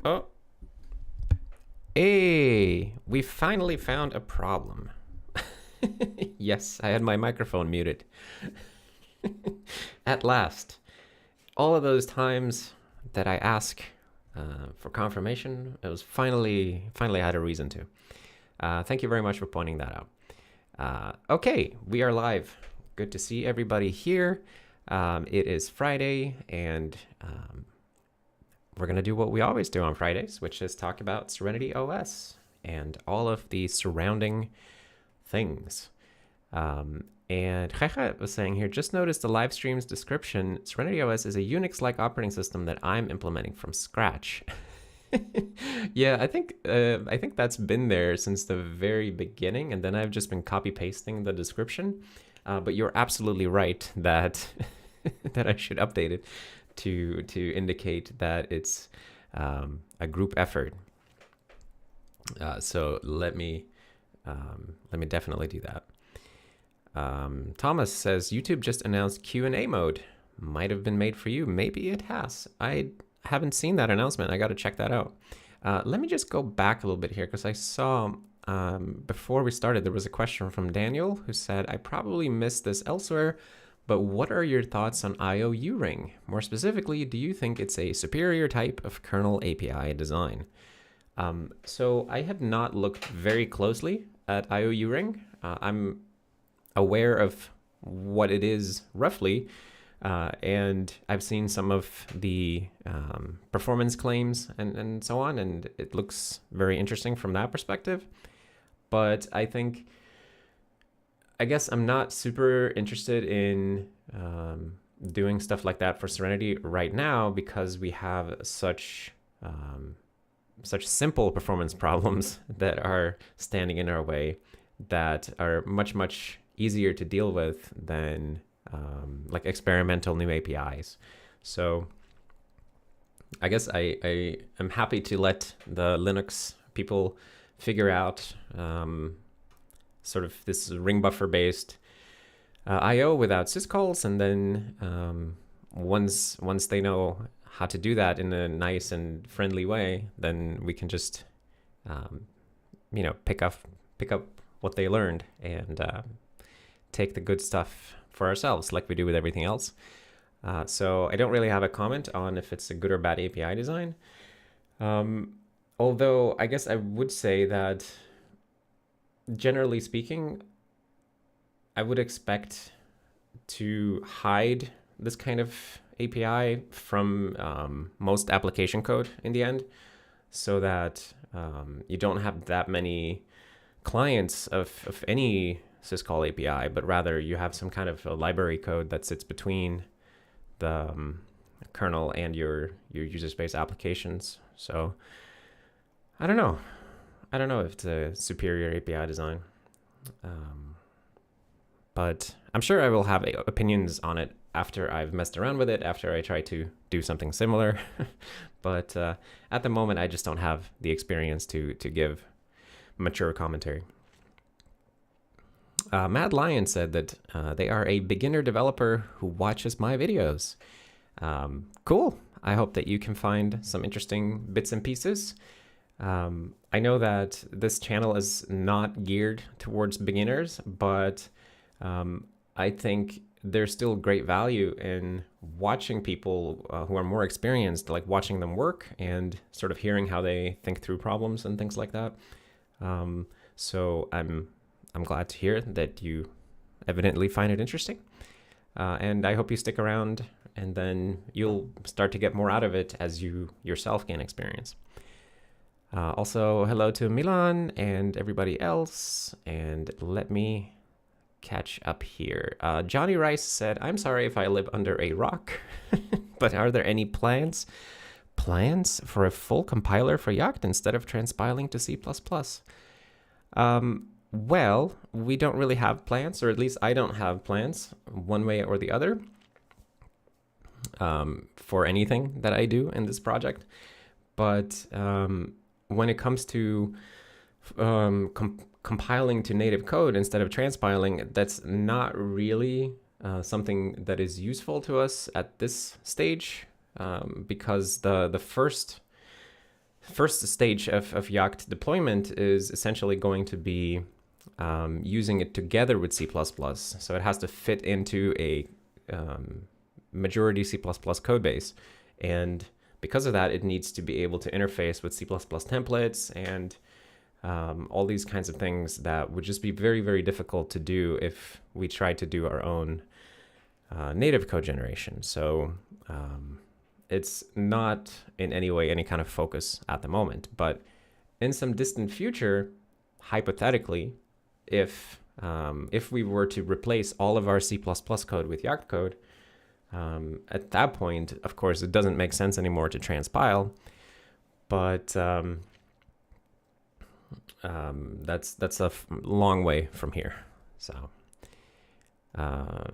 Oh, hey, we finally found a problem. Yes, I had my microphone muted. At last. All of those times that I ask for confirmation, it was finally I had a reason to. Thank you very much for pointing that out. Okay, we are live. Good to see everybody here. It is Friday, and we're going to do what we always do on Fridays, which is talk about SerenityOS and all of the surrounding things. And Jaja was saying here, just noticed the live stream's description. SerenityOS is a Unix-like operating system that I'm implementing from scratch. Yeah, I think that's been there since the very beginning, and then I've just been copy-pasting the description. But you're absolutely right that that I should update it to indicate that it's a group effort. So let me definitely do that. Thomas says YouTube just announced Q&A mode. Might have been made for you. Maybe it has. I haven't seen that announcement. I got to check that out. Let me just go back a little bit here because I saw before we started there was a question from Daniel who said, I probably missed this elsewhere, but what are your thoughts on IOU ring? More specifically, do you think it's a superior type of kernel API design? So I have not looked very closely at IOU ring. I'm aware of what it is roughly, and I've seen some of the performance claims and so on, and it looks very interesting from that perspective. But I guess I'm not super interested in doing stuff like that for Serenity right now because we have such simple performance problems that are standing in our way that are much easier to deal with than like experimental new APIs. So I guess I am happy to let the Linux people figure out sort of this ring buffer based IO without syscalls, and then once they know how to do that in a nice and friendly way, then we can just pick up what they learned and take the good stuff for ourselves like we do with everything else. So I don't really have a comment on if it's a good or bad API design. Although I guess I would say that generally speaking, I would expect to hide this kind of API from most application code in the end, so that you don't have that many clients of any syscall API, but rather you have some kind of a library code that sits between the kernel and your user space applications. So I don't know if it's a superior API design, but I'm sure I will have opinions on it after I've messed around with it, after I try to do something similar. But at the moment, I just don't have the experience to give mature commentary. Mad Lion said that they are a beginner developer who watches my videos. Cool. I hope that you can find some interesting bits and pieces. I know that this channel is not geared towards beginners, but I think there's still great value in watching people who are more experienced, like watching them work and sort of hearing how they think through problems and things like that. So I'm glad to hear that you evidently find it interesting. And I hope you stick around, and then you'll start to get more out of it as you yourself gain experience. Also, hello to Milan and everybody else. And let me catch up here. Johnny Rice said, I'm sorry if I live under a rock, but are there any plans for a full compiler for Yacht instead of transpiling to C++? Well, we don't really have plans, or at least I don't have plans one way or the other for anything that I do in this project. But when it comes to compiling to native code instead of transpiling, that's not really something that is useful to us at this stage, because the first first stage of Yacht deployment is essentially going to be using it together with C++. So it has to fit into a majority C++ code base. And because of that, it needs to be able to interface with C++ templates and all these kinds of things that would just be very, very difficult to do if we tried to do our own native code generation. So it's not in any way any kind of focus at the moment. But in some distant future, hypothetically, if we were to replace all of our C++ code with Yacht code, at that point, of course, it doesn't make sense anymore to transpile. But that's a long way from here. So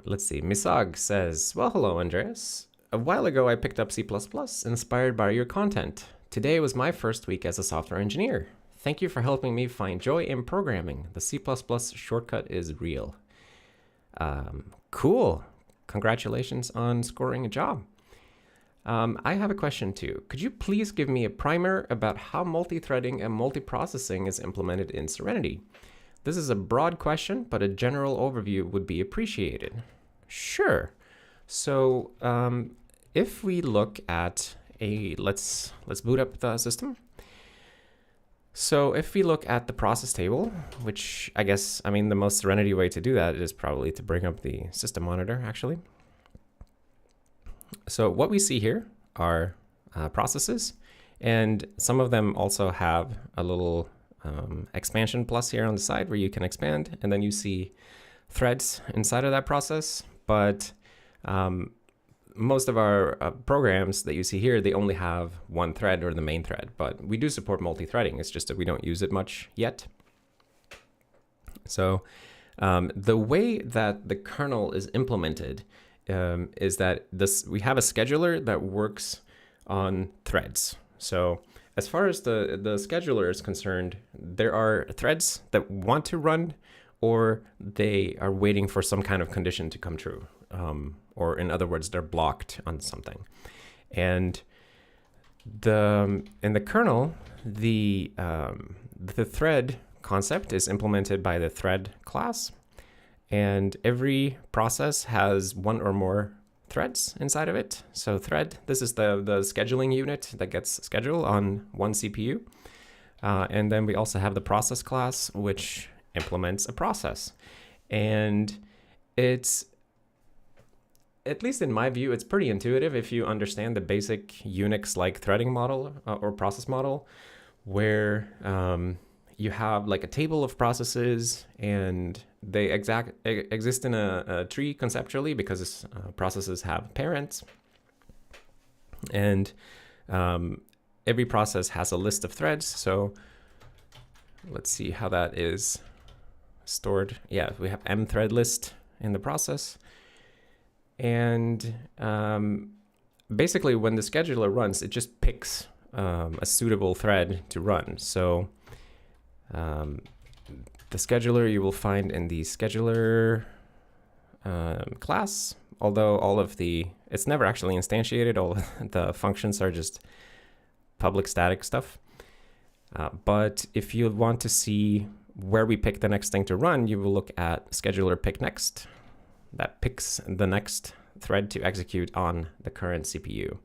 let's see. Misag says, well, hello, Andreas. A while ago, I picked up C++ inspired by your content. Today was my first week as a software engineer. Thank you for helping me find joy in programming. The C++ shortcut is real. Cool. Congratulations on scoring a job. I have a question too. Could you please give me a primer about how multi-threading and multiprocessing is implemented in Serenity? This is a broad question, but a general overview would be appreciated. Sure. So if we look at let's boot up the system. So if we look at the process table, which I mean, the most Serenity way to do that is probably to bring up the system monitor, actually. So what we see here are processes, and some of them also have a little expansion plus here on the side where you can expand, and then you see threads inside of that process. But most of our programs that you see here, they only have one thread or the main thread, but we do support multi-threading. It's just that we don't use it much yet. So the way that the kernel is implemented is that we have a scheduler that works on threads. So as far as the scheduler is concerned, there are threads that want to run, or they are waiting for some kind of condition to come true. Or in other words, they're blocked on something. And in the kernel, the thread concept is implemented by the thread class. And every process has one or more threads inside of it. So thread, this is the scheduling unit that gets scheduled on one CPU. And then we also have the process class, which implements a process. And it's, at least in my view, it's pretty intuitive if you understand the basic Unix-like threading model or process model, where you have like a table of processes, and they exist in a tree conceptually because processes have parents. And every process has a list of threads. So let's see how that is stored. Yeah, we have m thread list in the process. And basically, when the scheduler runs, it just picks a suitable thread to run. So the scheduler you will find in the scheduler class, although it's never actually instantiated. All the functions are just public static stuff. But if you want to see where we pick the next thing to run, you will look at scheduler pick next. That picks the next thread to execute on the current CPU.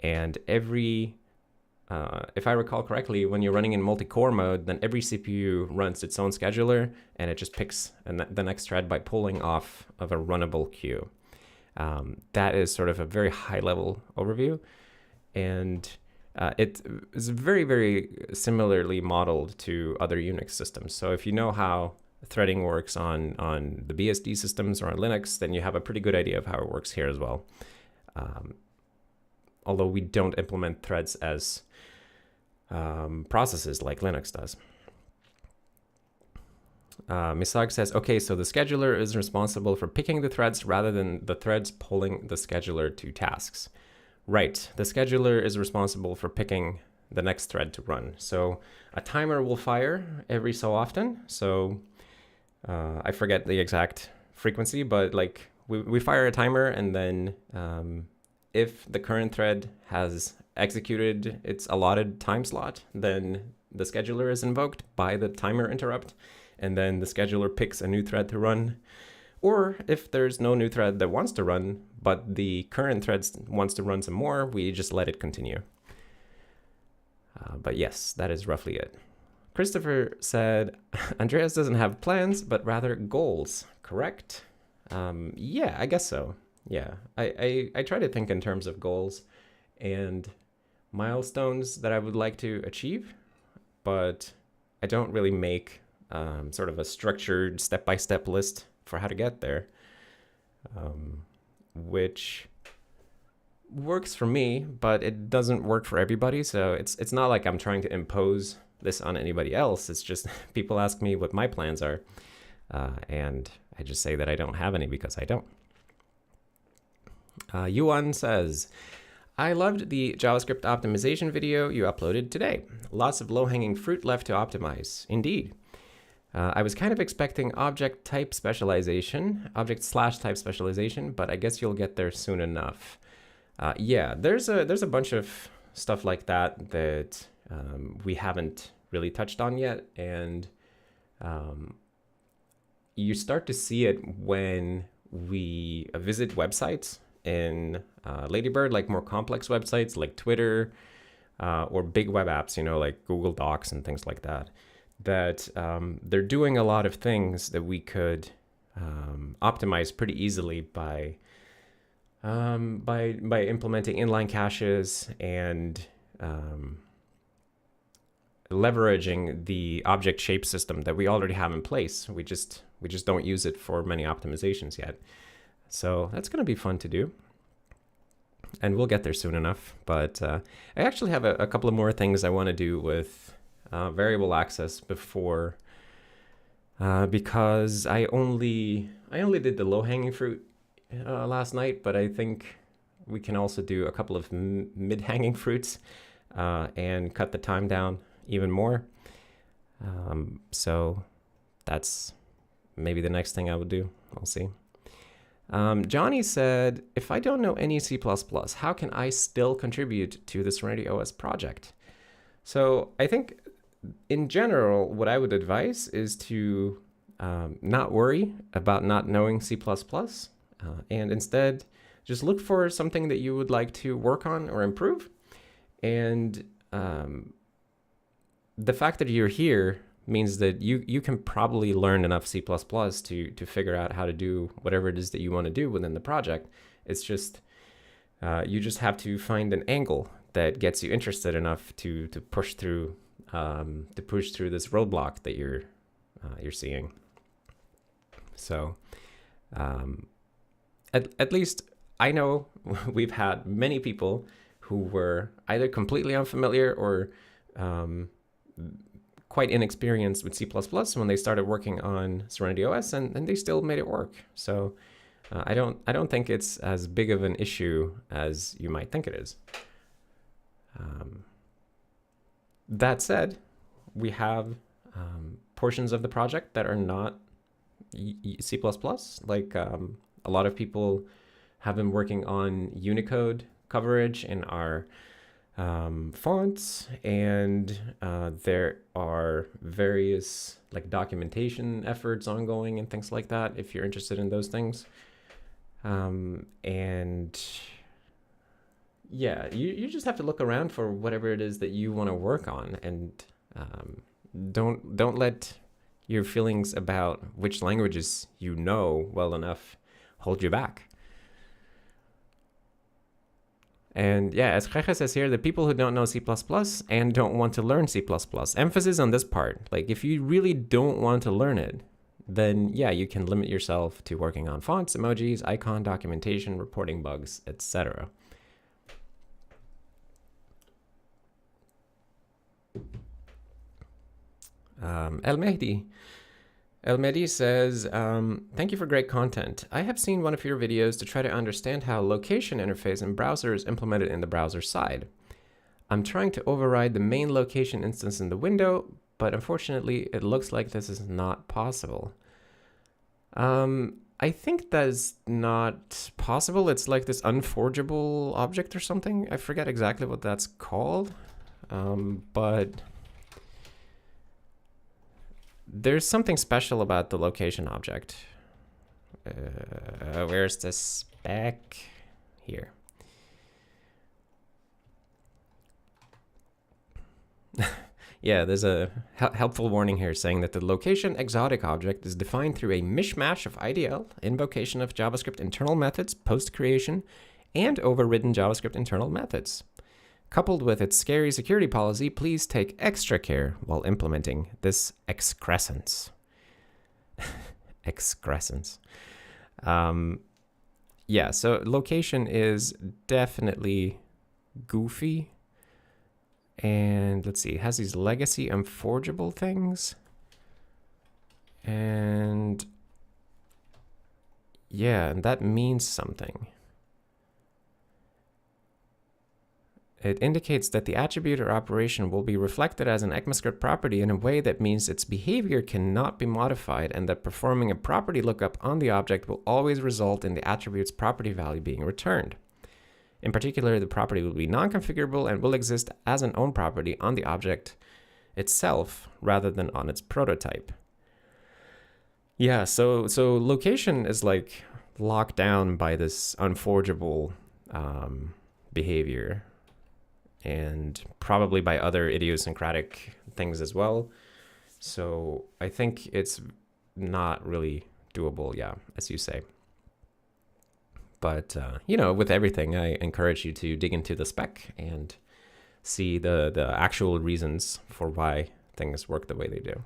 And if I recall correctly, when you're running in multi-core mode, then every CPU runs its own scheduler, and it just picks the next thread by pulling off of a runnable queue. That is sort of a very high-level overview, and it is very, very similarly modeled to other Unix systems. So if you know how threading works on the BSD systems or on Linux, then you have a pretty good idea of how it works here as well. Although we don't implement threads as processes like Linux does. Misag says, okay, so the scheduler is responsible for picking the threads rather than the threads pulling the scheduler to tasks. Right, the scheduler is responsible for picking the next thread to run. So a timer will fire every so often. So I forget the exact frequency, but like we fire a timer, and then if the current thread has executed its allotted time slot, then the scheduler is invoked by the timer interrupt, and then the scheduler picks a new thread to run. Or if there's no new thread that wants to run, but the current thread wants to run some more, we just let it continue. But yes, that is roughly it. Christopher said, Andreas doesn't have plans, but rather goals, correct? Yeah, I guess so. Yeah, I try to think in terms of goals and milestones that I would like to achieve, but I don't really make sort of a structured step-by-step list for how to get there, which works for me, but it doesn't work for everybody. So it's not like I'm trying to impose this on anybody else. It's just people ask me what my plans are, and I just say that I don't have any because I don't. Yuan says, I loved the JavaScript optimization video you uploaded today. Lots of low-hanging fruit left to optimize. Indeed. I was kind of expecting object/type specialization, but I guess you'll get there soon enough. Yeah, there's a bunch of stuff like that that we haven't really touched on yet, and you start to see it when we visit websites in Ladybird, like more complex websites like Twitter or big web apps, like Google Docs and things like that. That they're doing a lot of things that we could optimize pretty easily by implementing inline caches and leveraging the object shape system that we already have in place. We just don't use it for many optimizations yet. So that's going to be fun to do. And we'll get there soon enough. But I actually have a couple of more things I want to do with variable access before, because I only did the low-hanging fruit last night, but I think we can also do a couple of mid-hanging fruits and cut the time down even more. So that's maybe the next thing I would do. We'll see. Johnny said, if I don't know any C++, how can I still contribute to the SerenityOS project? So I think in general, what I would advise is to not worry about not knowing C++, and instead just look for something that you would like to work on or improve. And the fact that you're here means that you can probably learn enough C++ to figure out how to do whatever it is that you want to do within the project. It's just, you just have to find an angle that gets you interested enough to push through this roadblock that you're seeing. So at least I know we've had many people who were either completely unfamiliar or quite inexperienced with C++ when they started working on SerenityOS, and they still made it work. So I don't think it's as big of an issue as you might think it is. That said, we have portions of the project that are not C++. Like a lot of people have been working on Unicode coverage in our fonts, and there are various like documentation efforts ongoing and things like that if you're interested in those things. And yeah, you just have to look around for whatever it is that you want to work on, and don't let your feelings about which languages you know well enough hold you back. And yeah, as Jeje says here, the people who don't know C++ and don't want to learn C++, emphasis on this part. Like if you really don't want to learn it, then yeah, you can limit yourself to working on fonts, emojis, icon documentation, reporting bugs, etc. El Mehdi says, thank you for great content. I have seen one of your videos to try to understand how location interface in browser is implemented in the browser side. I'm trying to override the main location instance in the window, but unfortunately it looks like this is not possible. I think that is not possible. It's like this unforgeable object or something. I forget exactly what that's called, but there's something special about the location object. Where's the spec? Here. Yeah, there's a helpful warning here saying that the location exotic object is defined through a mishmash of IDL, invocation of JavaScript internal methods, post creation, and overridden JavaScript internal methods. Coupled with its scary security policy, please take extra care while implementing this excrescence. Excrescence. Yeah, so location is definitely goofy. And let's see, it has these legacy unforgeable things. And yeah, and that means something. It indicates that the attribute or operation will be reflected as an ECMAScript property in a way that means its behavior cannot be modified, and that performing a property lookup on the object will always result in the attribute's property value being returned. In particular, the property will be non-configurable and will exist as an own property on the object itself rather than on its prototype. Yeah, so location is like locked down by this unforgeable behavior, and probably by other idiosyncratic things as well. So I think it's not really doable, yeah, as you say. But, you know, with everything, I encourage you to dig into the spec and see the actual reasons for why things work the way they do.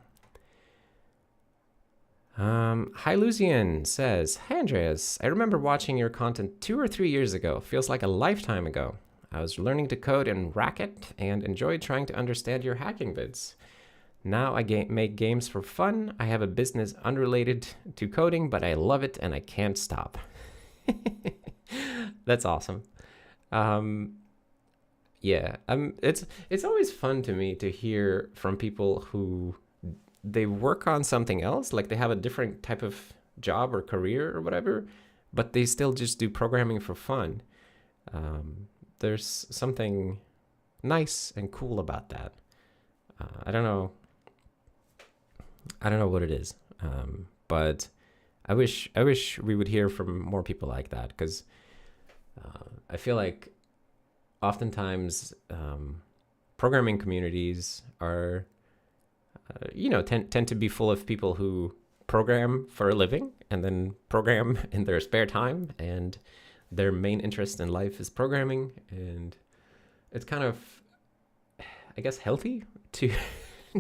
Hi Lucian says, "Hi Andreas, I remember watching your content 2 or 3 years ago. Feels like a lifetime ago. I was learning to code in Racket and enjoyed trying to understand your hacking vids. Now I make games for fun. I have a business unrelated to coding, but I love it and I can't stop." That's awesome. Yeah, it's always fun to me to hear from people who they work on something else, like they have a different type of job or career or whatever, but they still just do programming for fun. There's something nice and cool about that. I don't know what it is, but I wish we would hear from more people like that, because I feel like oftentimes programming communities are, tend to be full of people who program for a living and then program in their spare time, and their main interest in life is programming. And it's kind of, I guess, healthy to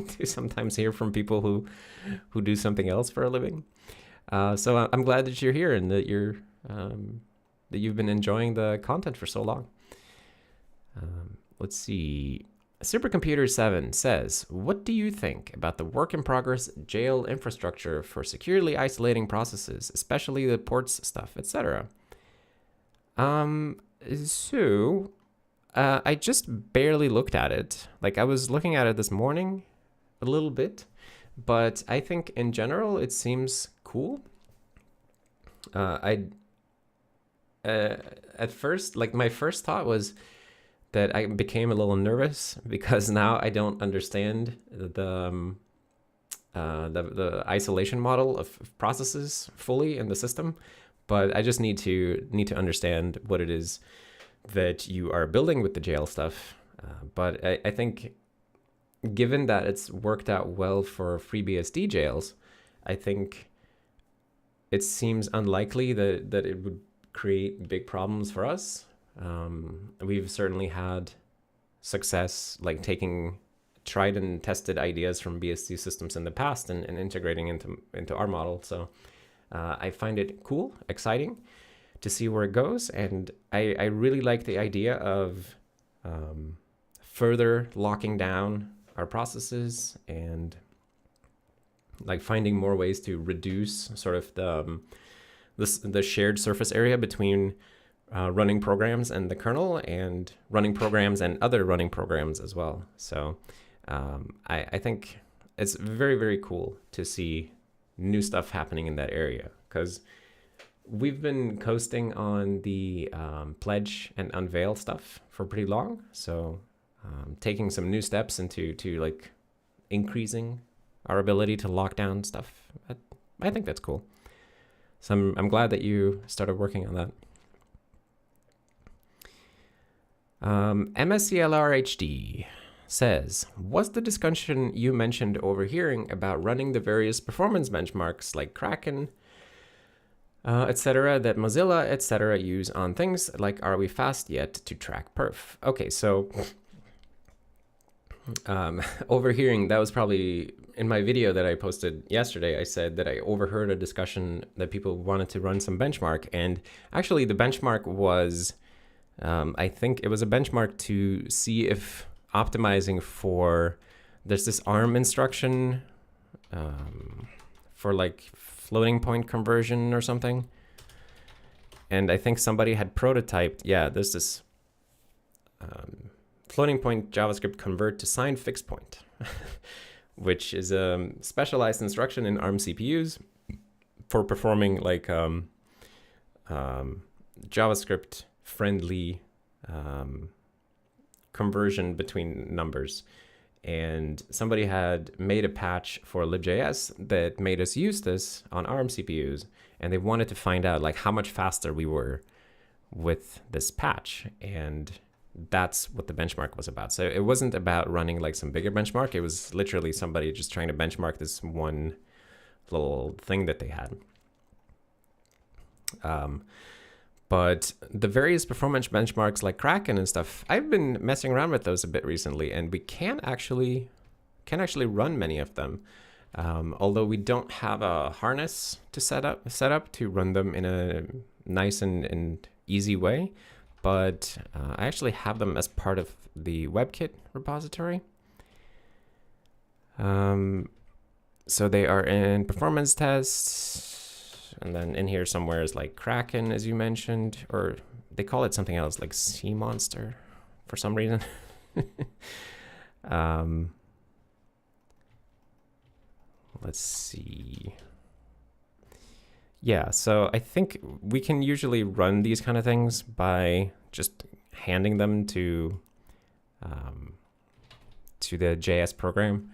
to sometimes hear from people who do something else for a living. So I'm glad that you're here and that you've been enjoying the content for so long. Let's see. Supercomputer7 says, "What do you think about the work-in-progress jail infrastructure for securely isolating processes, especially the ports stuff, etc.?" I just barely looked at it. Like, I was looking at it this morning a little bit, but I think in general it seems cool. At first, like, my first thought was that I became a little nervous because now I don't understand the isolation model of processes fully in the system, but I just need to understand what it is that you are building with the jail stuff. But I think, given that it's worked out well for FreeBSD jails, I think it seems unlikely that it would create big problems for us. We've certainly had success, like, taking tried and tested ideas from BSD systems in the past and integrating into our model. So I find it cool, exciting to see where it goes. And I really like the idea of further locking down our processes and, like, finding more ways to reduce sort of the shared surface area between running programs and the kernel, and running programs and other running programs as well. So I think it's very, very cool to see new stuff happening in that area, because we've been coasting on the pledge and unveil stuff for pretty long. So taking some new steps into like increasing our ability to lock down stuff. I think that's cool. So I'm glad that you started working on that. MSCLRHD says, was the discussion you mentioned overhearing about running the various performance benchmarks like Kraken, etc., that Mozilla, etc., use on things like Are We Fast Yet to track perf? Okay, so overhearing, that was probably in my video that I posted yesterday. I said that I overheard a discussion that people wanted to run some benchmark, and actually the benchmark was, I think it was a benchmark to see if optimizing for, there's this ARM instruction for like floating point conversion or something. And I think somebody had prototyped, yeah, there's this floating point JavaScript convert to signed fixed point, which is a specialized instruction in ARM CPUs for performing like JavaScript friendly conversion between numbers. And somebody had made a patch for libjs that made us use this on ARM CPUs, and they wanted to find out like how much faster we were with this patch. And that's what the benchmark was about. So it wasn't about running like some bigger benchmark. It was literally somebody just trying to benchmark this one little thing that they had. But the various performance benchmarks like Kraken and stuff, I've been messing around with those a bit recently, and we can actually run many of them. Although we don't have a harness to set up to run them in a nice and easy way. But I actually have them as part of the WebKit repository. So they are in performance tests. And then in here somewhere is like Kraken, as you mentioned, or they call it something else like Sea Monster for some reason. Let's see. Yeah, so I think we can usually run these kind of things by just handing them to the JS program.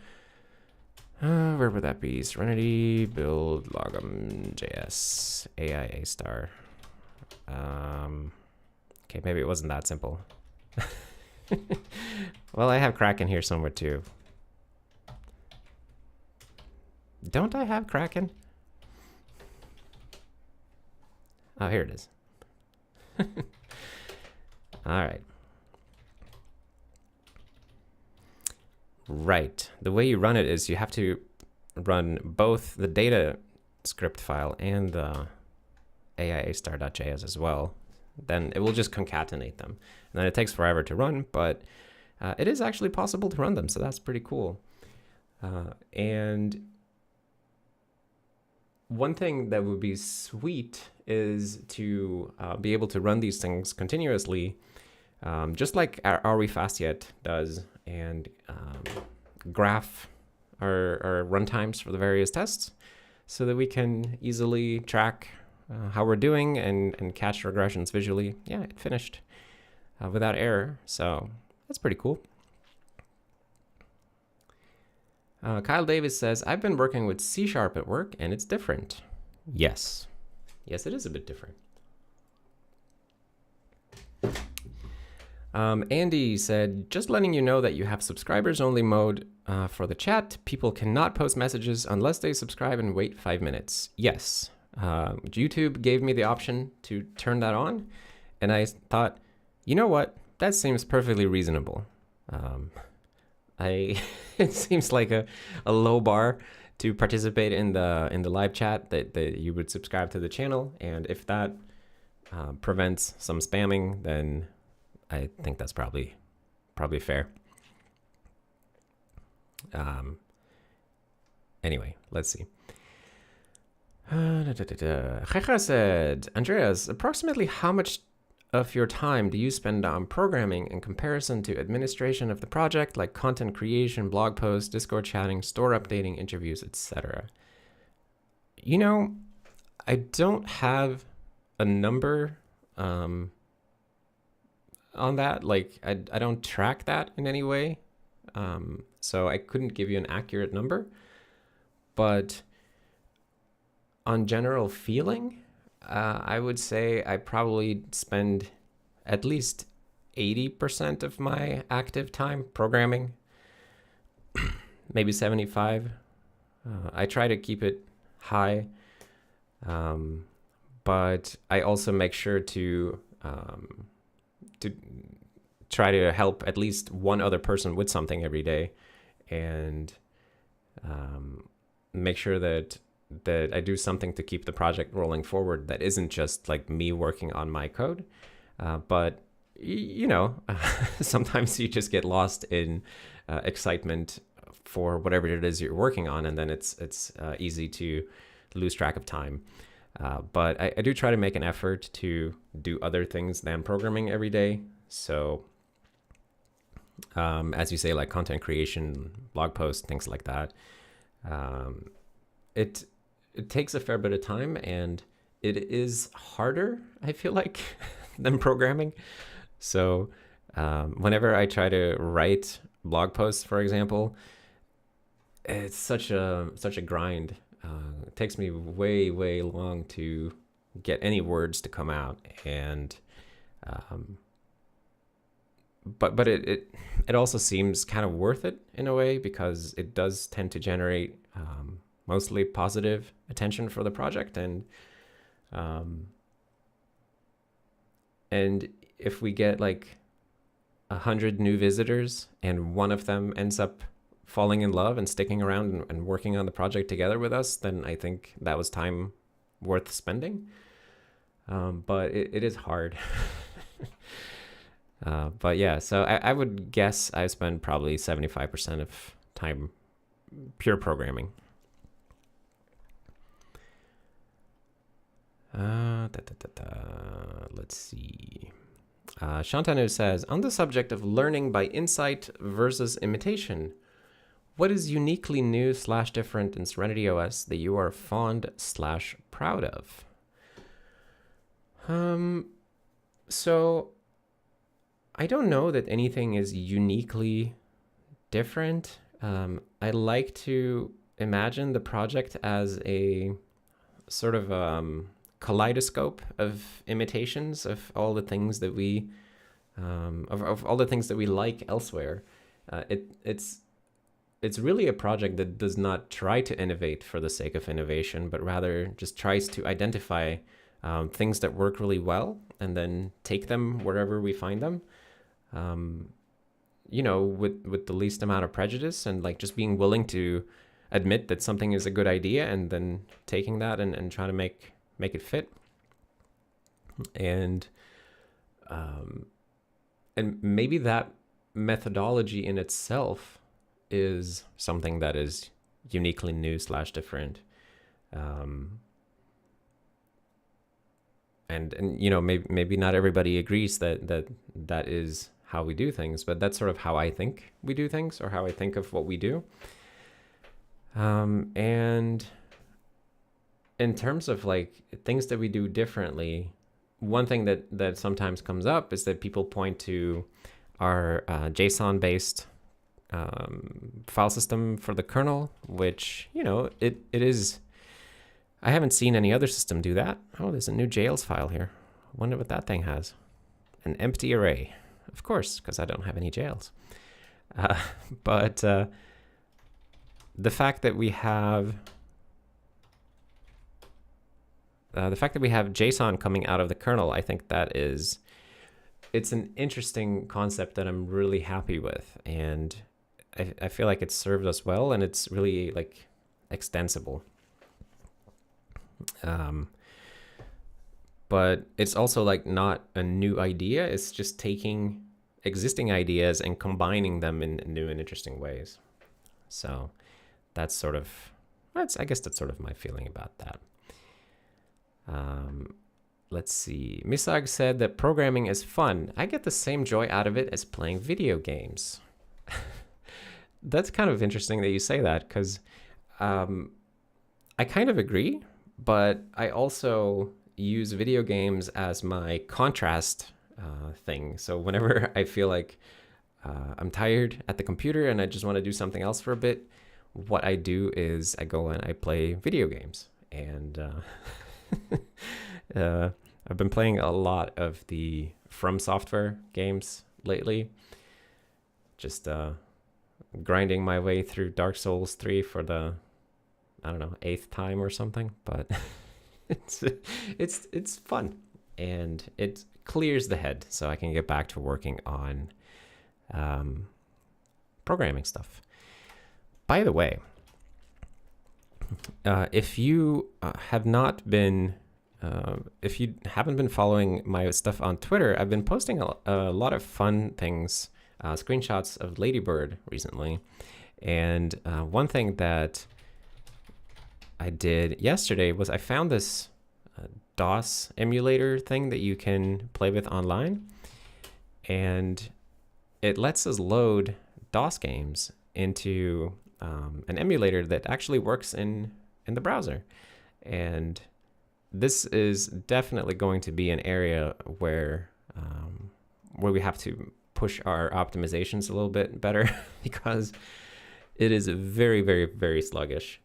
Where would that be? Serenity, build, logum, JS, AIA star. Okay, maybe it wasn't that simple. Well, I have Kraken here somewhere too. Don't I have Kraken? Oh, here it is. All right. Right. The way you run it is you have to run both the data script file and the AIA-star.js as well. Then it will just concatenate them. And then it takes forever to run, but it is actually possible to run them, so that's pretty cool. And one thing that would be sweet is to be able to run these things continuously, just like Are We Fast Yet does, and graph our runtimes for the various tests so that we can easily track how we're doing and catch regressions visually. Yeah, it finished without error, so that's pretty cool. Kyle Davis says, I've been working with C# at work and it's different. Yes. Yes, it is a bit different. Andy said, just letting you know that you have subscribers only mode for the chat. People cannot post messages unless they subscribe and wait 5 minutes. Yes. YouTube gave me the option to turn that on. And I thought, you know what? That seems perfectly reasonable. It seems like a low bar to participate in the live chat that you would subscribe to the channel. And if that prevents some spamming, then I think that's probably fair. Anyway, let's see. Jeja said, Andreas, approximately how much of your time do you spend on programming in comparison to administration of the project, like content creation, blog posts, Discord chatting, store updating, interviews, etc.? You know, I don't have a number on that. Like I don't track that in any way. So I couldn't give you an accurate number, but on general feeling, I would say I probably spend at least 80% of my active time programming, maybe 75. I try to keep it high, but I also make sure to try to help at least one other person with something every day, and make sure that I do something to keep the project rolling forward that isn't just like me working on my code. But you know, sometimes you just get lost in excitement for whatever it is you're working on, and then it's easy to lose track of time. But I do try to make an effort to do other things than programming every day. So as you say, like content creation, blog posts, things like that. It takes a fair bit of time, and it is harder, I feel like, than programming. So whenever I try to write blog posts, for example, it's such a grind. It takes me way long to get any words to come out, and but it also seems kind of worth it in a way, because it does tend to generate mostly positive attention for the project, and if we get like 100 new visitors and one of them ends up falling in love and sticking around and working on the project together with us, then I think that was time worth spending. But it is hard. But yeah, so I would guess I spend probably 75% of time pure programming. Let's see. Shantanu says, on the subject of learning by insight versus imitation, what is uniquely new / different in SerenityOS that you are fond / proud of? So I don't know that anything is uniquely different. I like to imagine the project as a sort of kaleidoscope of imitations of all the things that we of all the things that we like elsewhere. It's really a project that does not try to innovate for the sake of innovation, but rather just tries to identify things that work really well and then take them wherever we find them. You know, with the least amount of prejudice, and like just being willing to admit that something is a good idea and then taking that and trying to make it fit. And maybe that methodology in itself is something that is uniquely new / different. And you know, maybe not everybody agrees that is how we do things, but that's sort of how I think we do things, or how I think of what we do. And in terms of like things that we do differently, one thing that sometimes comes up is that people point to our JSON-based file system for the kernel, which, you know, it is. I haven't seen any other system do that. Oh, there's a new Jails file here. I wonder what that thing has. An empty array. Of course, because I don't have any jails. But the fact that we have JSON coming out of the kernel, I think it's an interesting concept that I'm really happy with, and I feel like it's served us well, and it's really like extensible. But it's also like not a new idea. It's just taking existing ideas and combining them in new and interesting ways. So I guess that's sort of my feeling about that. Let's see. Misag said that programming is fun. I get the same joy out of it as playing video games. That's kind of interesting that you say that, because I kind of agree, but I also use video games as my contrast thing. So whenever I feel like I'm tired at the computer and I just want to do something else for a bit, what I do is I go and I play video games. And I've been playing a lot of the From Software games lately. Just grinding my way through Dark Souls 3 for the, I don't know, 8th time or something. But it's fun, and it clears the head, so I can get back to working on programming stuff. By the way, if you haven't been following my stuff on Twitter, I've been posting a lot of fun things, screenshots of Ladybird recently. And one thing that I did yesterday was I found this DOS emulator thing that you can play with online. And it lets us load DOS games into an emulator that actually works in the browser. And this is definitely going to be an area where we have to push our optimizations a little bit better because it is very, very, very sluggish.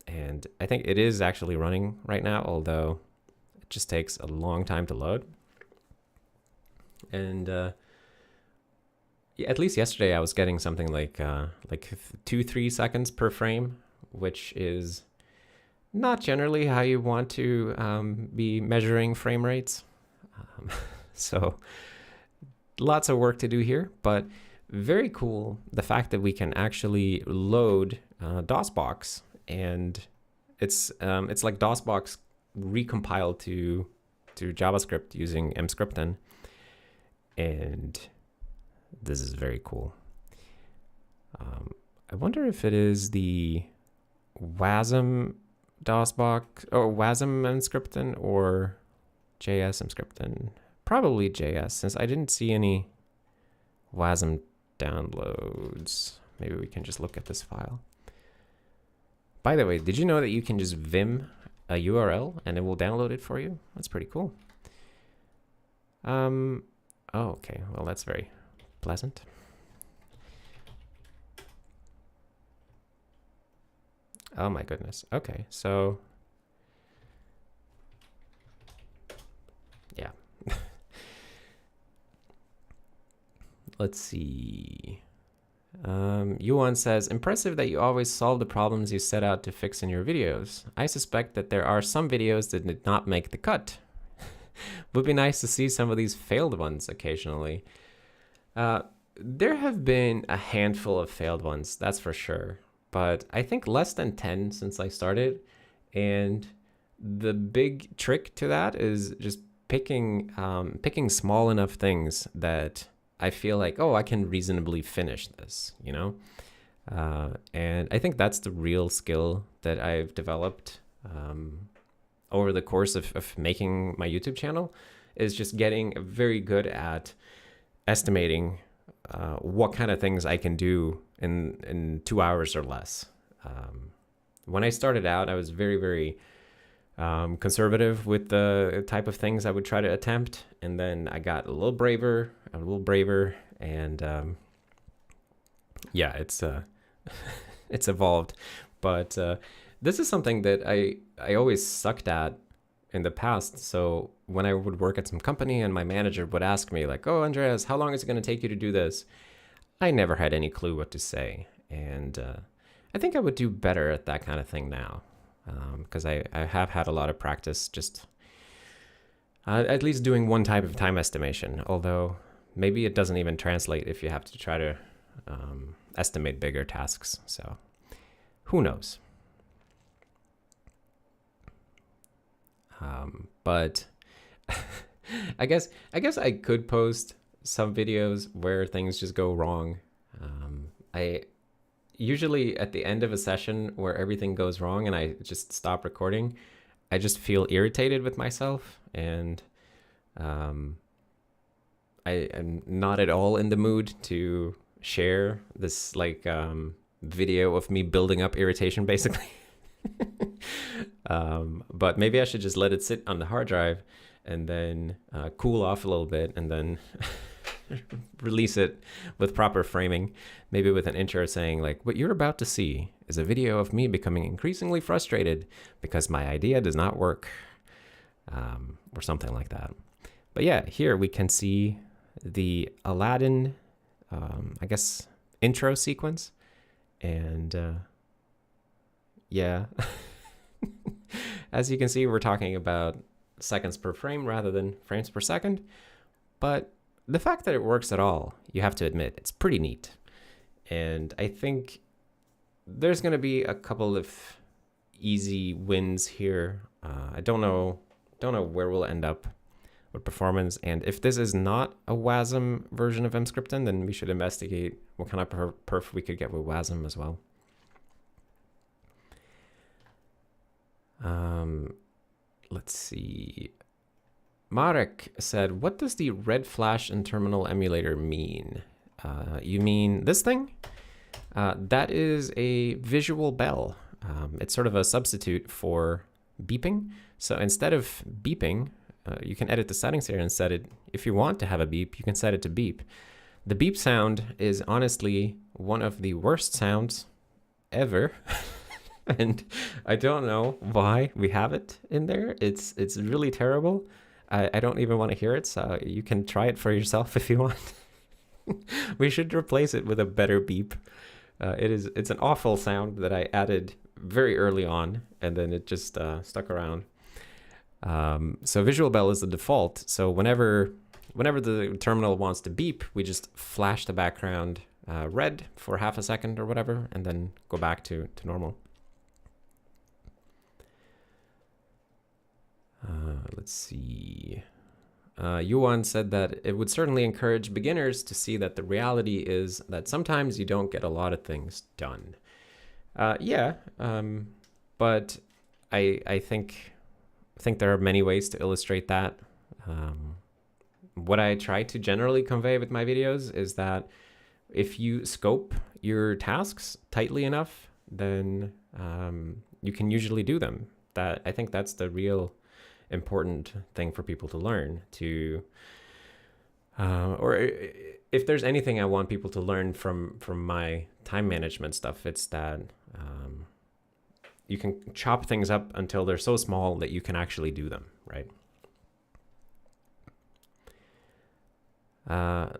And I think it is actually running right now, although it just takes a long time to load. And at least yesterday I was getting something like 2-3 seconds per frame, which is not generally how you want to be measuring frame rates. So lots of work to do here, but very cool. The fact that we can actually load DOSBox, and it's like DOSBox recompiled to JavaScript using emscripten, and this is very cool. I wonder if it is the WASM DOSBox or WASM emscripten or JS emscripten. Probably JS, since I didn't see any WASM downloads. Maybe we can just look at this file. By the way, did you know that you can just vim a URL and it will download it for you? That's pretty cool. Oh, okay. Well, that's very pleasant. Oh my goodness. Okay, so yeah. Let's see. Yuan says, impressive that you always solve the problems you set out to fix in your videos. I suspect that there are some videos that did not make the cut. Would be nice to see some of these failed ones occasionally. There have been a handful of failed ones, that's for sure. But I think less than 10 since I started. And the big trick to that is just picking small enough things that I feel like, oh, I can reasonably finish this, you know? And I think that's the real skill that I've developed over the course of making my YouTube channel, is just getting very good at estimating what kind of things I can do in 2 hours or less. When I started out, I was very, very conservative with the type of things I would try to attempt. And then I got a little braver, and yeah, it's it's evolved. But this is something that I always sucked at in the past. So when I would work at some company and my manager would ask me like, oh, Andreas, how long is it going to take you to do this? I never had any clue what to say. And I think I would do better at that kind of thing now, because I have had a lot of practice just at least doing one type of time estimation, although maybe it doesn't even translate if you have to try to estimate bigger tasks. So who knows? But I guess I could post some videos where things just go wrong. I usually at the end of a session where everything goes wrong and I just stop recording, I just feel irritated with myself, and I am not at all in the mood to share this like video of me building up irritation, basically. But maybe I should just let it sit on the hard drive and then cool off a little bit and then release it with proper framing, maybe with an intro saying like, what you're about to see is a video of me becoming increasingly frustrated because my idea does not work, or something like that. But yeah, here we can see the Aladdin, I guess, intro sequence. And yeah, as you can see, we're talking about seconds per frame rather than frames per second. But the fact that it works at all, you have to admit, it's pretty neat. And I think there's going to be a couple of easy wins here. I don't know where we'll end up with performance. And if this is not a WASM version of Emscripten, then we should investigate what kind of perf we could get with WASM as well. Let's see. Marek said, what does the red flash in terminal emulator mean? You mean this thing? That is a visual bell. It's sort of a substitute for beeping. So instead of beeping, you can edit the settings here and set it, if you want to have a beep, you can set it to beep. The beep sound is honestly one of the worst sounds ever. And I don't know why we have it in there. It's really terrible. I don't even want to hear it, so you can try it for yourself if you want. We should replace it with a better beep. It's an awful sound that I added very early on, and then it just stuck around. So visual bell is the default. So whenever the terminal wants to beep, we just flash the background red for half a second or whatever, and then go back to normal. Let's see. Yuan said that it would certainly encourage beginners to see that the reality is that sometimes you don't get a lot of things done. Yeah, but I think there are many ways to illustrate that. What I try to generally convey with my videos is that if you scope your tasks tightly enough, then you can usually do them. I think that's the real important thing for people to learn, or if there's anything I want people to learn from my time management stuff, it's that you can chop things up until they're so small that you can actually do them, right?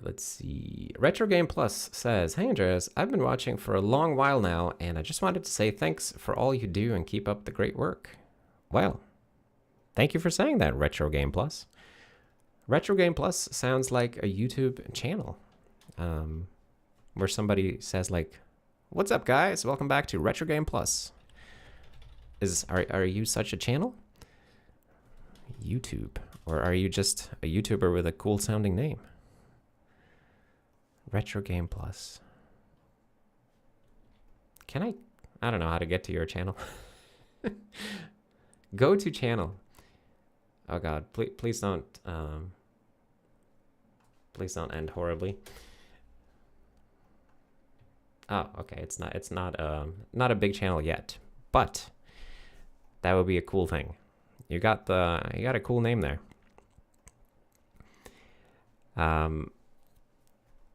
Let's see. Retro Game Plus says, hey Andreas, I've been watching for a long while now, and I just wanted to say thanks for all you do and keep up the great work. Well, thank you for saying that, Retro Game Plus. Retro Game Plus sounds like a YouTube channel, where somebody says like, what's up guys, welcome back to Retro Game Plus. Are you such a channel? YouTube, or are you just a YouTuber with a cool sounding name? Retro Game Plus. I don't know how to get to your channel. Go to channel. Oh God, please don't end horribly. Oh, okay, it's not a big channel yet, but that would be a cool thing. You got a cool name there.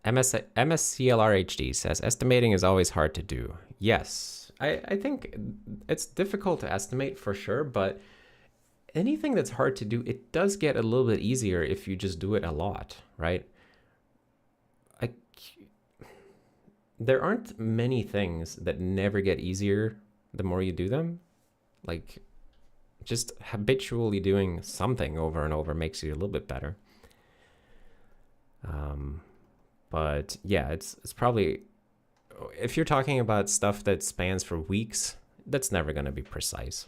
MSCLRHD says, estimating is always hard to do. Yes, I think it's difficult to estimate for sure, but anything that's hard to do, it does get a little bit easier if you just do it a lot, right? There aren't many things that never get easier the more you do them. Like, just habitually doing something over and over makes you a little bit better. But yeah, it's probably, if you're talking about stuff that spans for weeks, that's never going to be precise.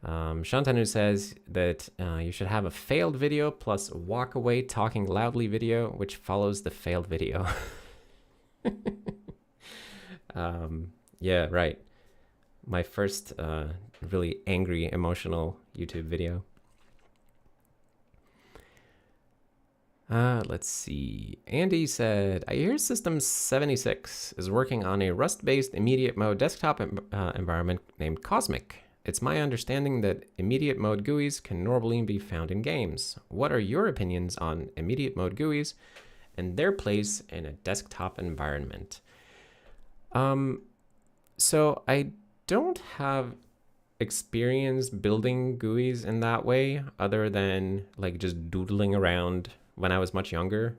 Shantanu says that you should have a failed video plus walk away talking loudly video, which follows the failed video. Yeah, right. My first really angry, emotional YouTube video. Let's see. Andy said, I hear System 76 is working on a Rust-based immediate mode desktop environment named Cosmic. It's my understanding that immediate mode GUIs can normally be found in games. What are your opinions on immediate mode GUIs and their place in a desktop environment? So I don't have experience building GUIs in that way, other than like just doodling around when I was much younger,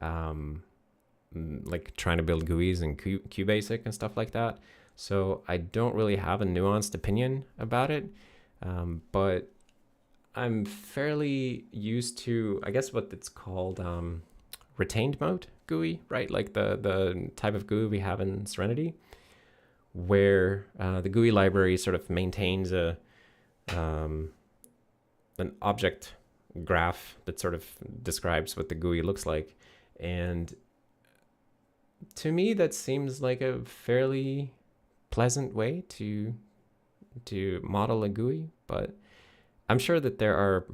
like trying to build GUIs in QBasic and stuff like that. So I don't really have a nuanced opinion about it, but I'm fairly used to, I guess, what it's called retained mode GUI, right? Like the type of GUI we have in Serenity, where the GUI library sort of maintains an object graph that sort of describes what the GUI looks like. And to me, that seems like a fairly pleasant way to model a GUI, but I'm sure that there are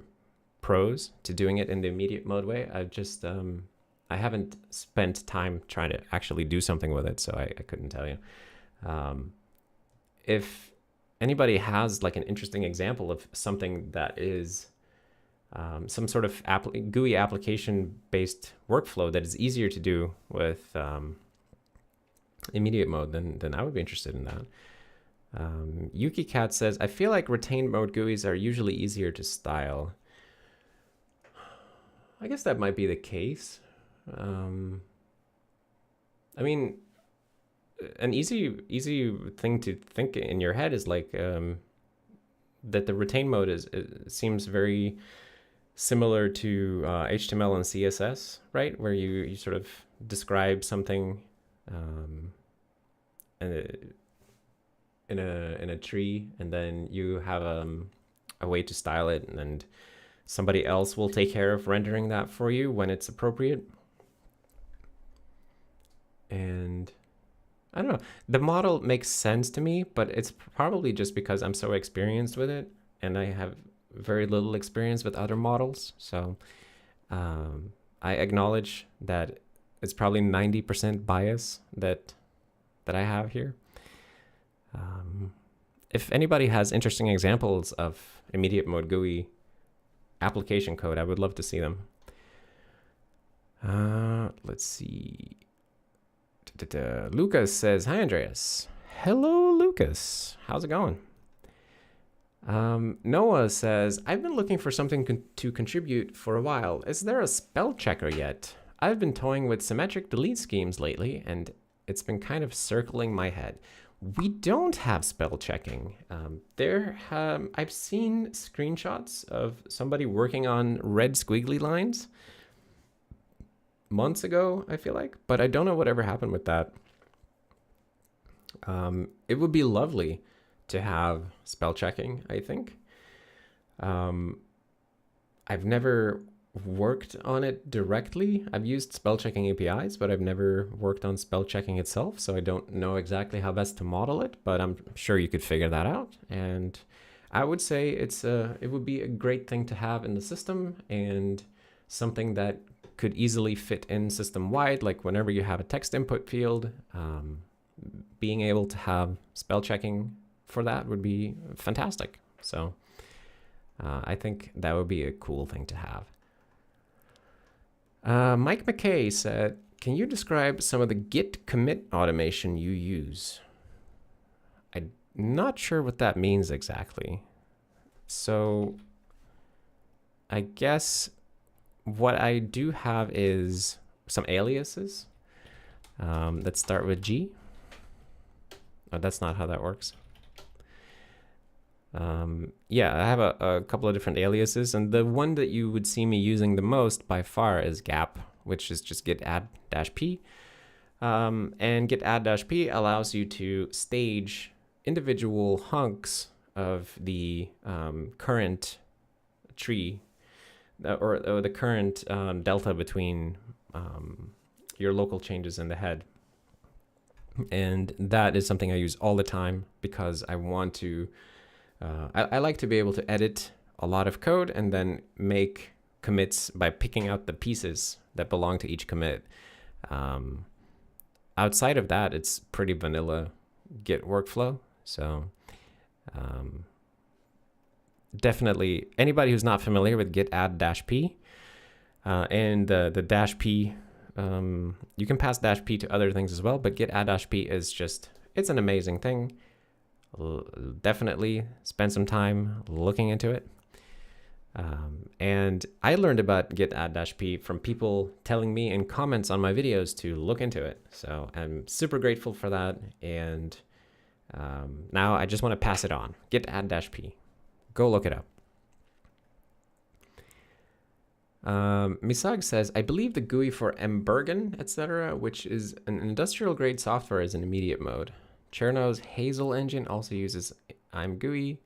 pros to doing it in the immediate mode way. I haven't spent time trying to actually do something with it, so I couldn't tell you. If anybody has like an interesting example of something that is some sort of GUI application-based workflow that is easier to do with immediate mode, then I would be interested in that. Yuki Cat says, I feel like retained mode GUIs are usually easier to style. I guess that might be the case. I mean, an easy thing to think in your head is like that the retained mode seems very similar to HTML and CSS, right? Where you sort of describe something in a tree, and then you have a way to style it, and somebody else will take care of rendering that for you when it's appropriate. And I don't know, the model makes sense to me, but it's probably just because I'm so experienced with it and I have very little experience with other models. So I acknowledge that it's probably 90% bias that I have here. If anybody has interesting examples of immediate mode GUI application code, I would love to see them. Let's see. Lucas says, hi, Andreas. Hello, Lucas. How's it going? Noah says, I've been looking for something to contribute for a while. Is there a spell checker yet? I've been toying with symmetric delete schemes lately, and it's been kind of circling my head. We don't have spell checking. I've seen screenshots of somebody working on red squiggly lines months ago, I feel like, but I don't know whatever happened with that. It would be lovely to have spell checking, I think. I've never worked on it directly. I've used spell checking APIs, but I've never worked on spell checking itself, so I don't know exactly how best to model it, but I'm sure you could figure that out. And I would say it would be a great thing to have in the system, and something that could easily fit in system-wide, like whenever you have a text input field, being able to have spell checking for that would be fantastic. So I think that would be a cool thing to have. Mike McKay said, can you describe some of the git commit automation you use? I'm not sure what that means exactly. So I guess what I do have is some aliases that start with G. Oh, that's not how that works. Yeah, I have a couple of different aliases, and the one that you would see me using the most by far is gap, which is just git add-p. And git add-p allows you to stage individual hunks of the current tree, or the current delta between your local changes in the head. And that is something I use all the time because I want to, I like to be able to edit a lot of code and then make commits by picking out the pieces that belong to each commit. Outside of that, it's pretty vanilla Git workflow. So definitely anybody who's not familiar with git add -p and the -p, you can pass -p to other things as well, but git add -p is just, it's an amazing thing. Definitely spend some time looking into it. And I learned about git add -p from people telling me in comments on my videos to look into it. So I'm super grateful for that. And now I just want to pass it on. Git add -p. Go look it up. Misag says, I believe the GUI for Mbergen, etc., which is an industrial grade software, is in immediate mode. Cherno's Hazel engine also uses ImGUI.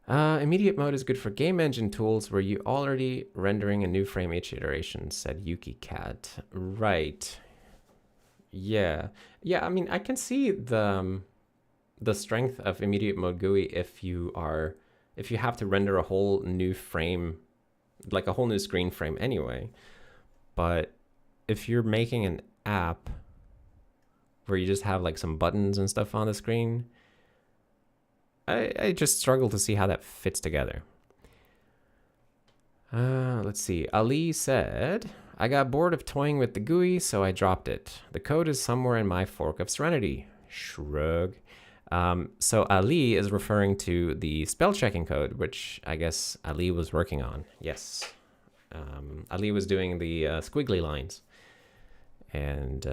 Immediate mode is good for game engine tools where you already rendering a new frame each iteration, said YukiCat. Right. Yeah. Yeah, I mean, I can see the strength of immediate mode GUI if you have to render a whole new frame, like a whole new screen frame anyway. But if you're making an app where you just have like some buttons and stuff on the screen, I just struggle to see how that fits together. Let's see. Ali said, I got bored of toying with the GUI, so I dropped it. The code is somewhere in my fork of Serenity. Shrug. So Ali is referring to the spell checking code, which I guess Ali was working on. Yes. Ali was doing the squiggly lines. And,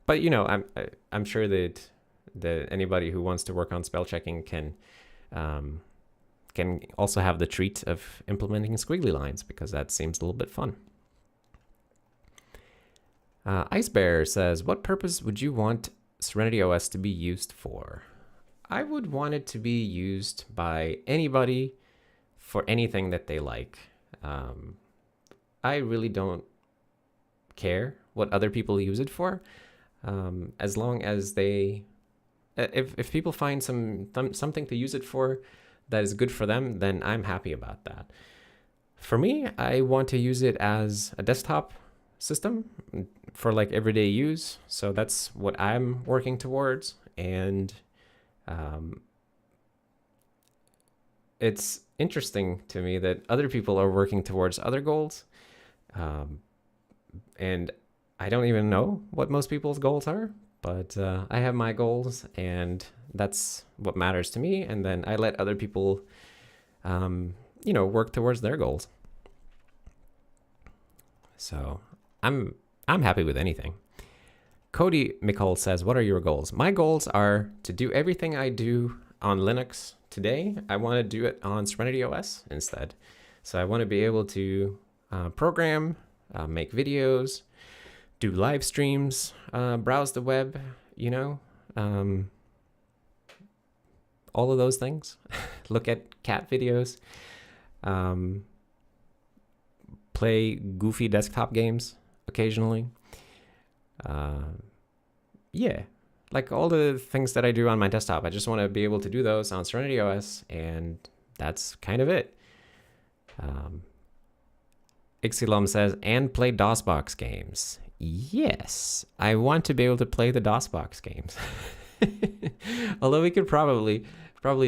but you know, I'm sure that anybody who wants to work on spell checking can also have the treat of implementing squiggly lines, because that seems a little bit fun. Ice Bear says, what purpose would you want SerenityOS to be used for? I would want it to be used by anybody for anything that they like. I really don't care what other people use it for, as long as they... If people find something to use it for that is good for them, then I'm happy about that. For me, I want to use it as a desktop system for like everyday use. So that's what I'm working towards. And it's interesting to me that other people are working towards other goals. And I don't even know what most people's goals are. But I have my goals, and that's what matters to me. And then I let other people, you know, work towards their goals. So I'm happy with anything. Cody Mikol says, what are your goals? My goals are to do everything I do on Linux today. I want to do it on SerenityOS instead. So I want to be able to program, make videos, do live streams, browse the web, you know, all of those things. Look at cat videos, play goofy desktop games occasionally. Yeah, like all the things that I do on my desktop, I just want to be able to do those on SerenityOS, and that's kind of it. Ixilum says, and play DOSBox games. Yes, I want to be able to play the DOSBox games. Although we could probably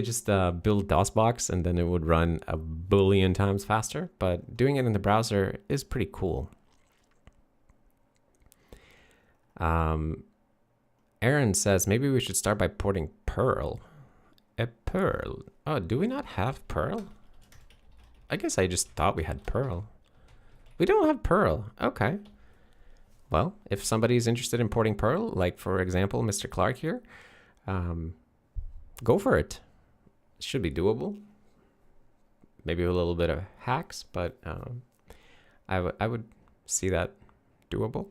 just build DOSBox and then it would run a billion times faster. But doing it in the browser is pretty cool. Aaron says, maybe we should start by porting Perl. Perl? Oh, do we not have Perl? I guess I just thought we had Perl. We don't have Perl. Okay. Well, if somebody's interested in porting Perl, like for example, Mr. Clark here, go for it. It should be doable. Maybe a little bit of hacks, but I would see that doable.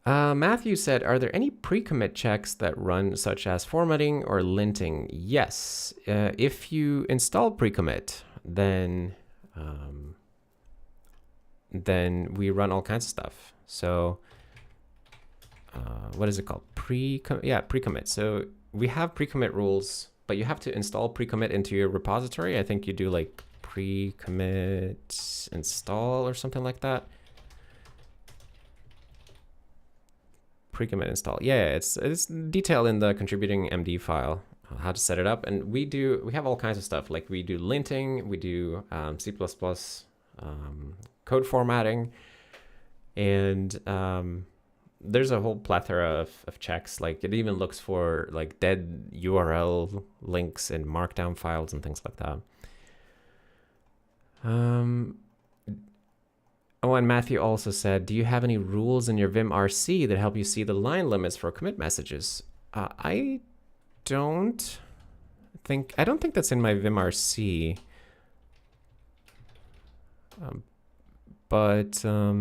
Matthew said, are there any pre-commit checks that run such as formatting or linting? Yes. If you install pre-commit, then we run all kinds of stuff. So what is it called? Pre-commit. So we have pre-commit rules, but you have to install pre-commit into your repository. I think you do like pre-commit install or something like that. Pre-commit install. Yeah, it's detailed in the contributing MD file, how to set it up. And we have all kinds of stuff. Like we do linting, we do C++ code formatting, and there's a whole plethora of checks. Like it even looks for like dead URL links in markdown files and things like that. Oh, and Matthew also said, do you have any rules in your Vim RC that help you see the line limits for commit messages? I don't think that's in my Vim RC. But at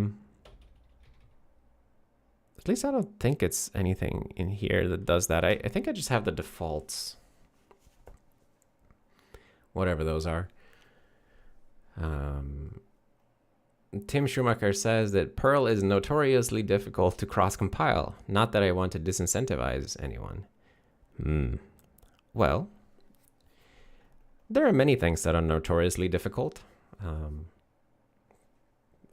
least I don't think it's anything in here that does that. I think I just have the defaults, whatever those are. Tim Schumacher says that Perl is notoriously difficult to cross-compile. Not that I want to disincentivize anyone. Well, there are many things that are notoriously difficult.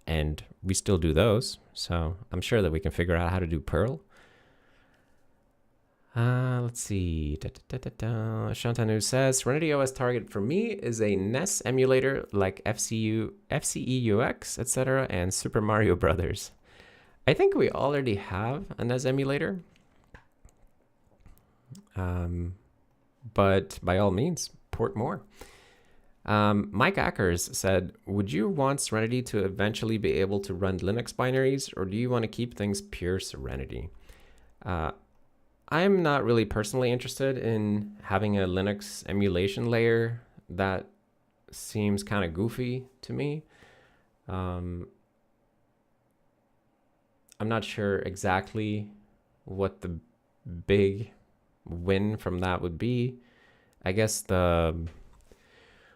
And we still do those. So I'm sure that we can figure out how to do Perl. Let's see. Shantanu says, SerenityOS target for me is a NES emulator like FCEUX, etc., and Super Mario Brothers. I think we already have a NES emulator. But by all means, port more. Mike Ackers said, would you want Serenity to eventually be able to run Linux binaries, or do you want to keep things pure Serenity? I'm not really personally interested in having a Linux emulation layer. That seems kind of goofy to me. I'm not sure exactly what the big win from that would be. I guess the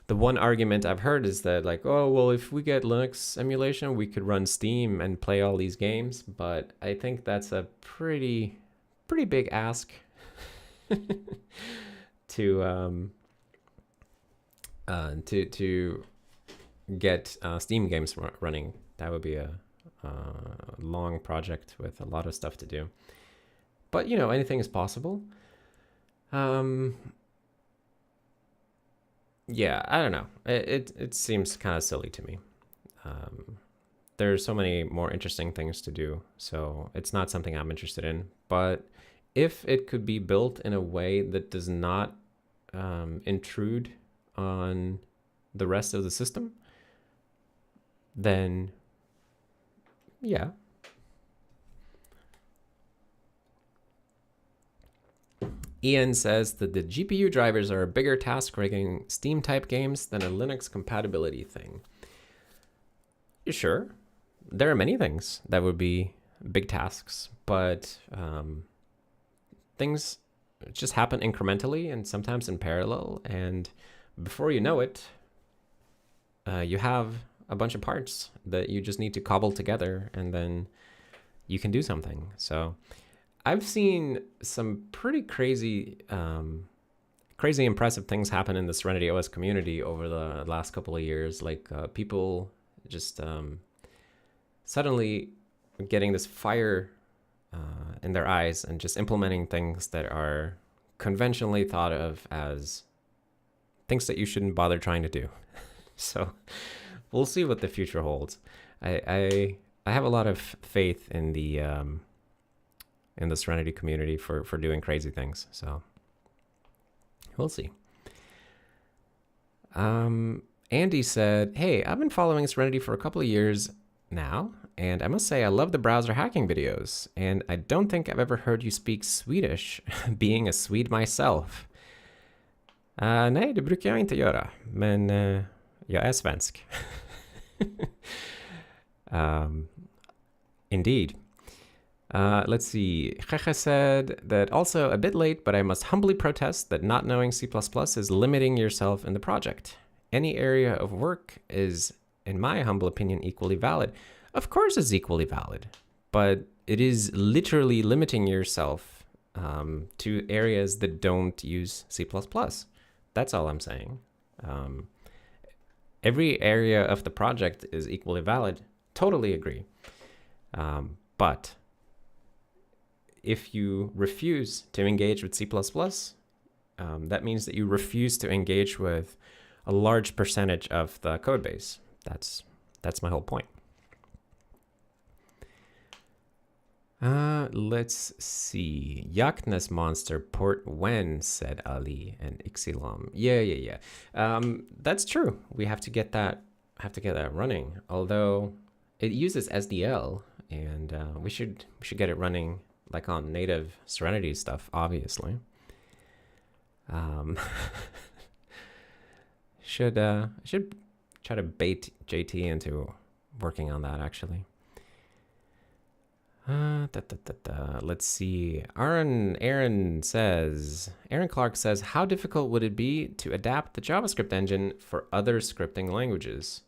one argument I've heard is that like, oh, well, if we get Linux emulation, we could run Steam and play all these games. But I think that's a pretty big ask to get Steam games running. That would be a long project with a lot of stuff to do. But you know, anything is possible. Yeah, I don't know. It seems kind of silly to me. There's so many more interesting things to do, so it's not something I'm interested in. But if it could be built in a way that does not intrude on the rest of the system, then yeah. Ian says that the GPU drivers are a bigger task rigging Steam type games than a Linux compatibility thing. Sure, there are many things that would be big tasks, but things just happen incrementally and sometimes in parallel, and before you know it, you have a bunch of parts that you just need to cobble together, and then you can do something. So I've seen some pretty crazy impressive things happen in the SerenityOS community over the last couple of years. Like people just suddenly getting this fire in their eyes and just implementing things that are conventionally thought of as things that you shouldn't bother trying to do. So we'll see what the future holds. I have a lot of faith in the Serenity community for doing crazy things. So we'll see. Andy said, hey, I've been following Serenity for a couple of years now, and I must say I love the browser hacking videos, and I don't think I've ever heard you speak Swedish, being a Swede myself. Nej, det brukar jag inte göra, men jag är svensk. Indeed. Let's see. Jeje said that also a bit late, but I must humbly protest that not knowing C++ is limiting yourself in the project. Any area of work is, in my humble opinion, equally valid. Of course it's equally valid, but it is literally limiting yourself to areas that don't use C++. That's all I'm saying. every area of the project is equally valid. Totally agree. But if you refuse to engage with C++, that means that you refuse to engage with a large percentage of the code base. That's my whole point. Let's see. Yaknes Monster port when, said Ali and Ixilam. Yeah. That's true. We have to get that running. Although it uses SDL, and we should get it running like on native Serenity stuff, obviously. Should try to bait JT into working on that, actually. Let's see. Aaron Clark says, how difficult would it be to adapt the JavaScript engine for other scripting languages?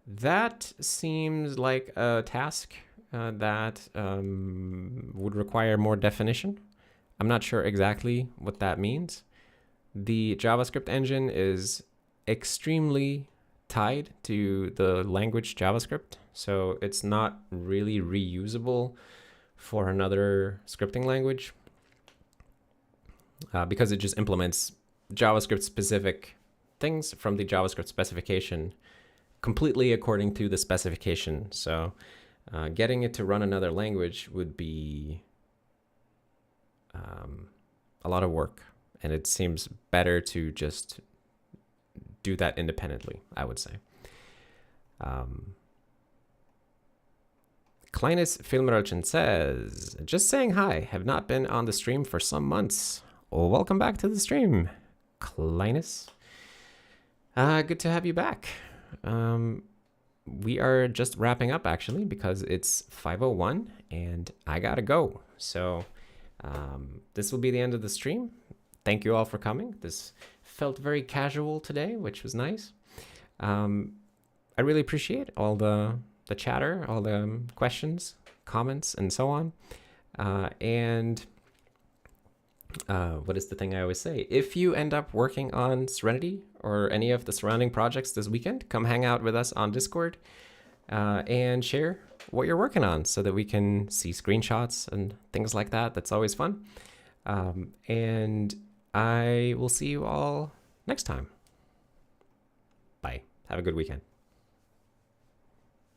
That seems like a task that would require more definition. I'm not sure exactly what that means. The JavaScript engine is extremely tied to the language JavaScript, so it's not really reusable for another scripting language because it just implements JavaScript specific things from the JavaScript specification completely according to the specification. So getting it to run another language would be a lot of work, and it seems better to just do that independently, I would say. Kleines Filmröllchen says, just saying hi, have not been on the stream for some months. Well, welcome back to the stream, Kleines. Good to have you back. We are just wrapping up, actually, because it's 5:01 and I gotta go. So this will be the end of the stream. Thank you all for coming. This felt very casual today, which was nice. I really appreciate all the chatter, all the questions, comments, and so on. And what is the thing I always say? If you end up working on Serenity or any of the surrounding projects this weekend, come hang out with us on Discord and share what you're working on so that we can see screenshots and things like that. That's always fun. And I will see you all next time. Bye. Have a good weekend.